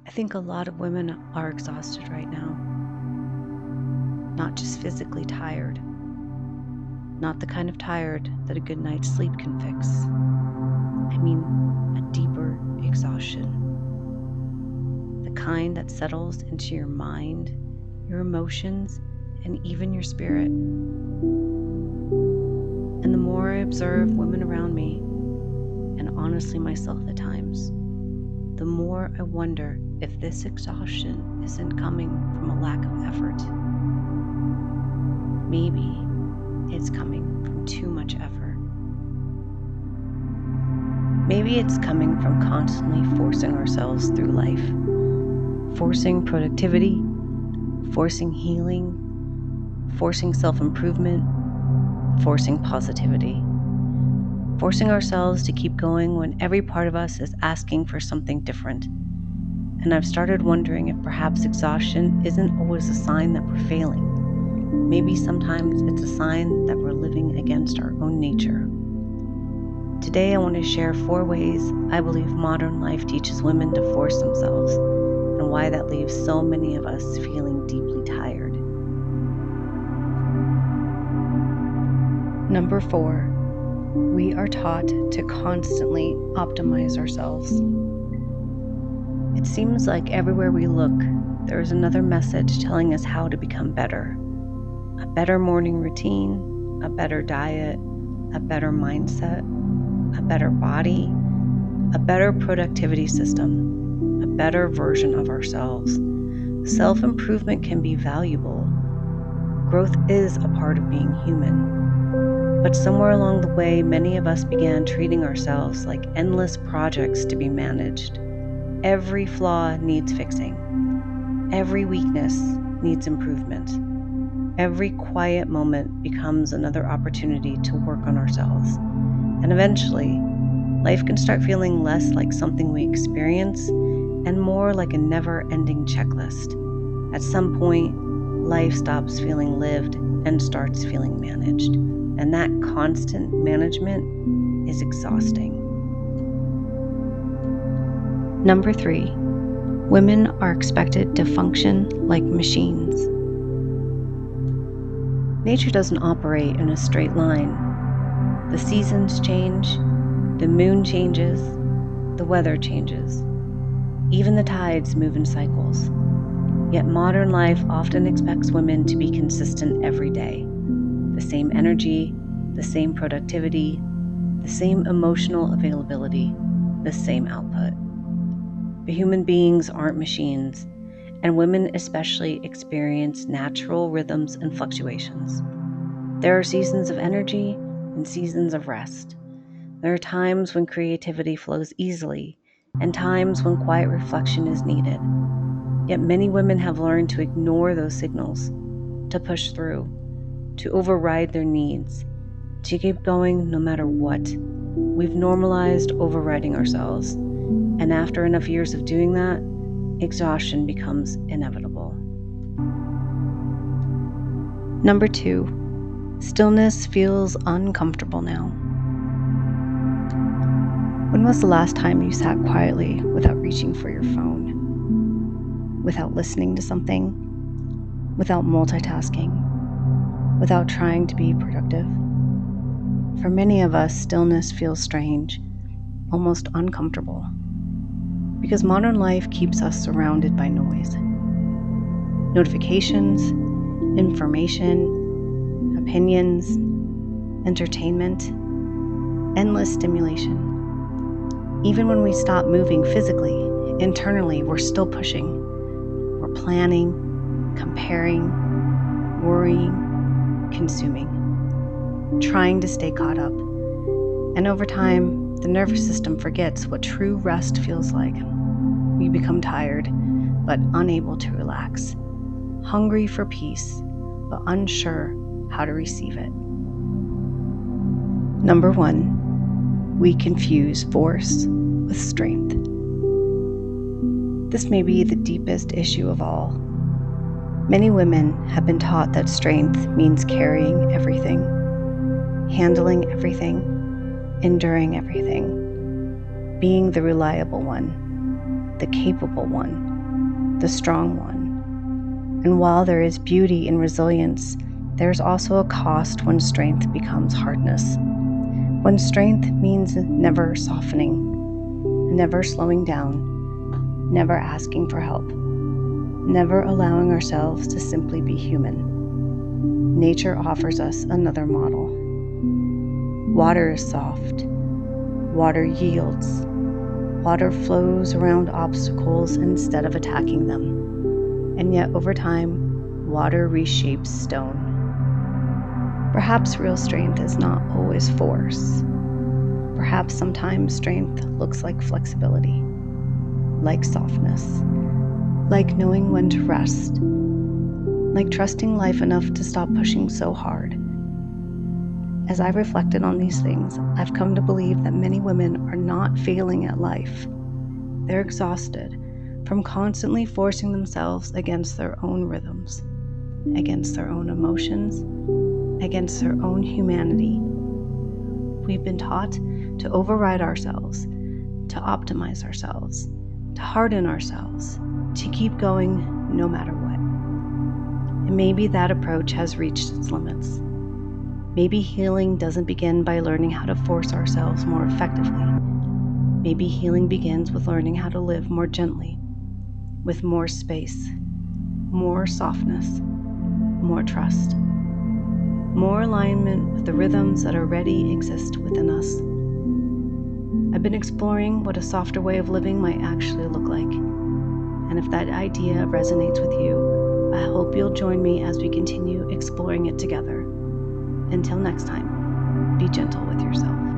I think a lot of women are exhausted right now, not just physically tired, not the kind of tired that a good night's sleep can fix. I mean, a deeper exhaustion, the kind that settles into your mind, your emotions, and even your spirit. And the more I observe women around me, and honestly myself at times, the more I wonder if this exhaustion isn't coming from a lack of effort. Maybe it's coming from too much effort. Maybe it's coming from constantly forcing ourselves through life, forcing productivity, forcing healing, forcing self-improvement, forcing positivity, forcing ourselves to keep going when every part of us is asking for something different. And I've started wondering if perhaps exhaustion isn't always a sign that we're failing. Maybe sometimes it's a sign that we're living against our own nature. Today I want to share 4 ways I believe modern life teaches women to force themselves, and why that leaves so many of us feeling deeply tired. Number 4. We are taught to constantly optimize ourselves. It seems like everywhere we look, there is another message telling us how to become better. A better morning routine, a better diet, a better mindset, a better body, a better productivity system, a better version of ourselves. Self-improvement can be valuable. Growth is a part of being human. But somewhere along the way, many of us began treating ourselves like endless projects to be managed. Every flaw needs fixing. Every weakness needs improvement. Every quiet moment becomes another opportunity to work on ourselves. And eventually, life can start feeling less like something we experience and more like a never-ending checklist. At some point, life stops feeling lived and starts feeling managed. And that constant management is exhausting. Number 3, women are expected to function like machines. Nature doesn't operate in a straight line. The seasons change, the moon changes, the weather changes. Even the tides move in cycles. Yet modern life often expects women to be consistent every day. The same energy, the same productivity, the same emotional availability, the same output. But human beings aren't machines, and women especially experience natural rhythms and fluctuations. There are seasons of energy and seasons of rest. There are times when creativity flows easily, and times when quiet reflection is needed. Yet many women have learned to ignore those signals, to push through, to override their needs, to keep going no matter what. We've normalized overriding ourselves, and after enough years of doing that, exhaustion becomes inevitable. Number 2, stillness feels uncomfortable now. When was the last time you sat quietly without reaching for your phone? Without listening to something? Without multitasking? Without trying to be productive? For many of us, stillness feels strange, almost uncomfortable, because modern life keeps us surrounded by noise. Notifications, information, opinions, entertainment, endless stimulation. Even when we stop moving physically, internally, we're still pushing. We're planning, comparing, worrying, consuming, trying to stay caught up. And over time, the nervous system forgets what true rest feels like. We become tired, but unable to relax, hungry for peace, but unsure how to receive it. Number 1, we confuse force with strength. This may be the deepest issue of all. Many women have been taught that strength means carrying everything, handling everything, enduring everything, being the reliable one, the capable one, the strong one. And while there is beauty in resilience, there's also a cost when strength becomes hardness. When strength means never softening, never slowing down, never asking for help, never allowing ourselves to simply be human. Nature offers us another model. Water is soft. Water yields. Water flows around obstacles instead of attacking them. And yet, over time, water reshapes stone. Perhaps real strength is not always force. Perhaps sometimes strength looks like flexibility, like softness, like knowing when to rest, like trusting life enough to stop pushing so hard. As I've reflected on these things, I've come to believe that many women are not failing at life. They're exhausted from constantly forcing themselves against their own rhythms, against their own emotions, against their own humanity. We've been taught to override ourselves, to optimize ourselves, to harden ourselves, to keep going no matter what. And maybe that approach has reached its limits. Maybe healing doesn't begin by learning how to force ourselves more effectively. Maybe healing begins with learning how to live more gently, with more space, more softness, more trust, more alignment with the rhythms that already exist within us. I've been exploring what a softer way of living might actually look like. And if that idea resonates with you, I hope you'll join me as we continue exploring it together. Until next time, be gentle with yourself.